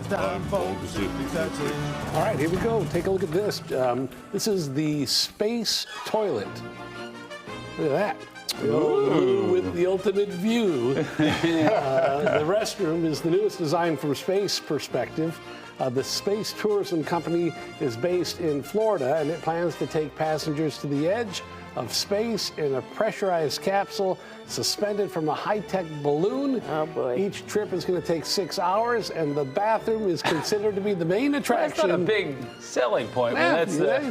time for Pacific Taxi. All right, here we go. Take a look at this. This is the space toilet. Look at that. Oh, with the ultimate view. The restroom is the newest design from space perspective. The Space Tourism Company is based in Florida, and it plans to take passengers to the edge of space in a pressurized capsule suspended from a high-tech balloon. Oh, boy. Each trip is going to take 6 hours, and the bathroom is considered to be the main attraction. That's not a big selling point.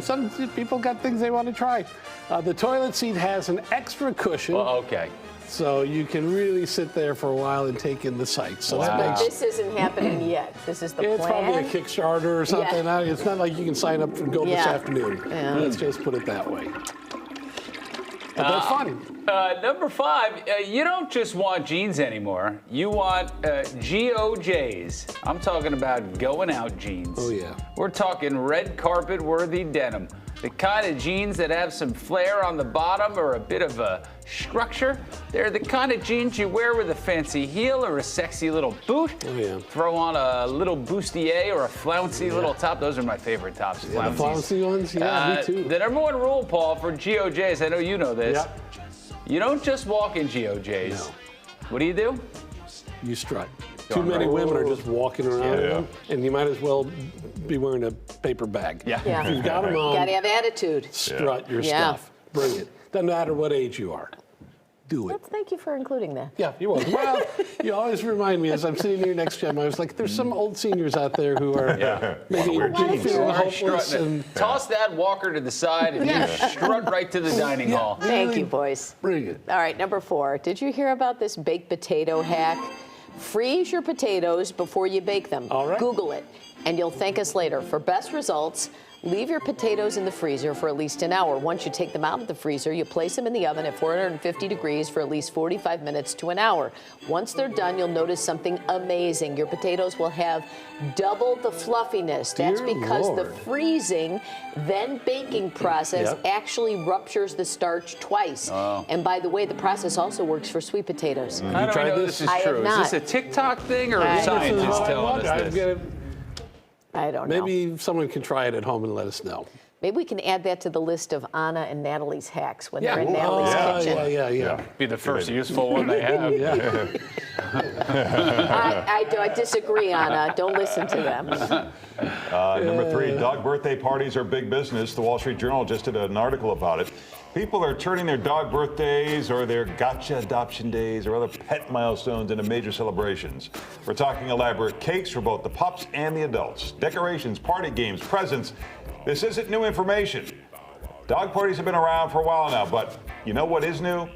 Some people got things they want to try. The toilet seat has an extra cushion. Well, okay. So you can really sit there for a while and take in the sights. So that But makes this isn't happening yet. This is the it's plan. probably a Kickstarter or something. Yeah. It's not like you can sign up and go this Yeah. afternoon. Yeah. Let's just put it that way. But that's fun. Number 5, you don't just want jeans anymore. You want GOJs. I'm talking about going out jeans. Oh, yeah. We're talking red carpet worthy denim. The kind of jeans that have some flair on the bottom or a bit of a structure. They're the kind of jeans you wear with a fancy heel or a sexy little boot. Oh, yeah. Throw on a little bustier or a flouncy little top. Those are my favorite tops. Yeah, the flouncy ones? Yeah, me too. The number 1 rule, Paul, for GOJs, I know you know this. Yep. You don't just walk in GOJs. No. What do? You strut. Too many women are just walking around in them, and you might as well be wearing a paper bag. Yeah. Yeah. If you've got them on, Gotta have attitude. strut your Yeah. stuff. Bring it. Doesn't matter what age you are. Do it. Well, thank you for including that. Yeah, you're welcome. Well, you always remind me as I'm sitting here next to him, I was like, there's some old seniors out there who are maybe feeling hopeless. And Toss that walker to the side and you strut right to the dining hall. Thank you, boys. bring it. All right, number 4. Did you hear about this baked potato hack? Freeze your potatoes before you bake them. All right. Google it, and you'll thank us later. For best results, leave your potatoes in the freezer for at least an hour. Once you take them out of the freezer, you place them in the oven at 450 degrees for at least 45 minutes to an hour. Once they're done, you'll notice something amazing. Your potatoes will have double the fluffiness. That's Dear because the Lord. freezing, then baking process Yep. actually ruptures the starch twice. Oh. And by the way, the process also works for sweet potatoes. How do I tried know this? this is I have true? Is not. this a TikTok thing or I- science This is what I telling want. us I'm this? gonna- I don't know. Maybe someone can try it at home and let us know. Maybe we can add that to the list of Anna and Natalie's hacks when they're in Oh, Natalie's kitchen. yeah. Be the first useful one they have. Yeah. I disagree, Anna. Don't listen to them. Number 3, dog birthday parties are big business. The Wall Street Journal just did an article about it. People are turning their dog birthdays or their gotcha adoption days or other pet milestones into major celebrations. We're talking elaborate cakes for both the pups and the adults, decorations, party games, presents. This isn't new information. Dog parties have been around for a while now, but you know what is new?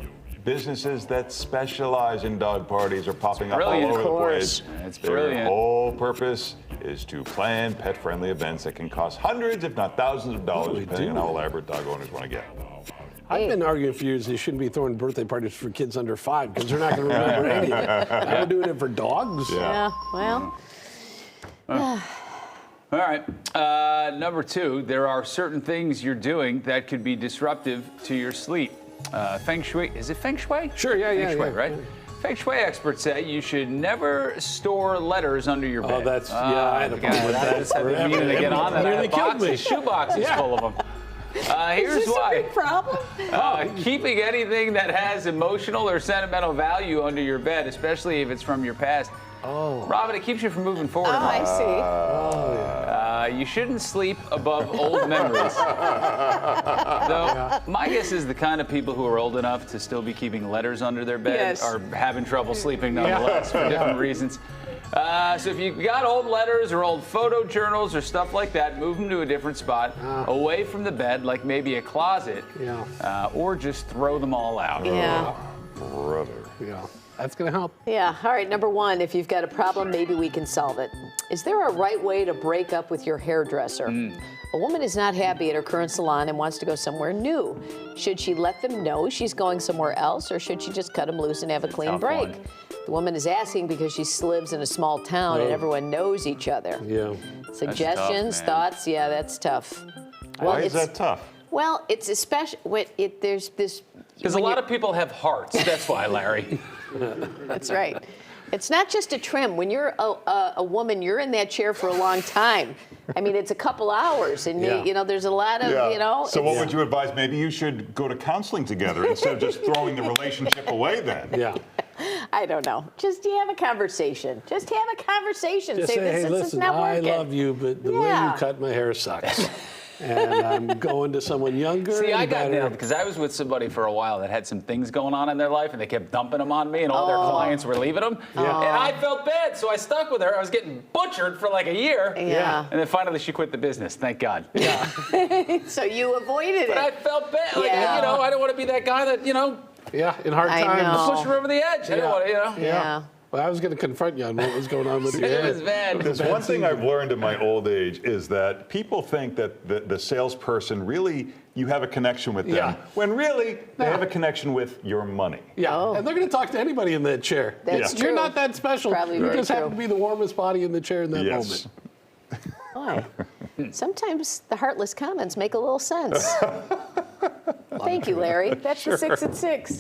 Businesses that specialize in dog parties are popping up all Brilliant. over Of the course. place. It's Their brilliant. whole purpose is to plan pet-friendly events that can cost hundreds, if not thousands of dollars, they depending on do. how elaborate dog owners want to get. I've been arguing for years they shouldn't be throwing birthday parties for kids under 5 because they're not going to remember any of it. Now we're doing it for dogs. Yeah, well, All right. Number 2, there are certain things you're doing that could be disruptive to your sleep. Feng Shui, is it Feng Shui? Sure, yeah, Feng Shui, yeah. right? Feng Shui experts say you should never store letters under your bed. Oh, that's, yeah, I had a problem with that. I've been meaning to get on that. Nearly That box, killed me. the shoe box is full of them. Here's is this why. a big problem? Keeping anything that has emotional or sentimental value under your bed, especially if it's from your past. Oh. Robin, it keeps you from moving forward. Oh, in life. I see. You shouldn't sleep above old memories. Though, my guess is the kind of people who are old enough to still be keeping letters under their bed Yes. are having trouble sleeping nonetheless for different reasons. So if you've got old letters or old photo journals or stuff like that, move them to a different spot, away from the bed, like maybe a closet, or just throw them all out. Yeah. Brother. Yeah. That's going to help. Yeah. All right. Number 1, if you've got a problem, maybe we can solve it. Is there a right way to break up with your hairdresser? A woman is not happy at her current salon and wants to go somewhere new. Should she let them know she's going somewhere else, or should she just cut them loose and have a clean Tough break? one. The woman is asking because she lives in a small town and everyone knows each other. Yeah. Suggestions, man. thoughts? Yeah, that's tough. Why is that tough? Well, it's especially there's this. Because a lot of people have hearts. That's why, Larry. That's right. It's not just a trim. When you're a woman, you're in that chair for a long time. I mean, it's a couple hours, and Yeah. you know, there's a lot of, you know. So what it's- would you advise? Maybe you should go to counseling together instead of just throwing the relationship away then. Yeah. I don't know. Just have a conversation. Just have a conversation. Just say, hey, this is listen, not I working. love you, but the way Yeah. you cut my hair sucks. And I'm going to someone younger. See, I and got better. nailed because I was with somebody for a while that had some things going on in their life, and they kept dumping them on me, and all their clients were leaving them. And I felt bad, so I stuck with her. I was getting butchered for like a year. Yeah. And then finally she quit the business, thank God. So you avoided But I it. felt bad. Like, Yeah. you know, I don't want to be that guy that, you know, Yeah, in hard I times. know. push her over the edge. I don't want to, you know. Yeah. Well, I was going to confront you on what was going on with your It hair. was bad. There's one thing I've learned in my old age is that people think that the salesperson really, you have a connection with them, Yeah. when really they have a connection with your money. Yeah, and they're going to talk to anybody in that chair. That's You're true. not that special. Probably you very just happen true. to be the warmest body in the chair in that Yes. moment. Boy, sometimes the heartless comments make a little sense. Thank you, Larry. That's the 6 at 6.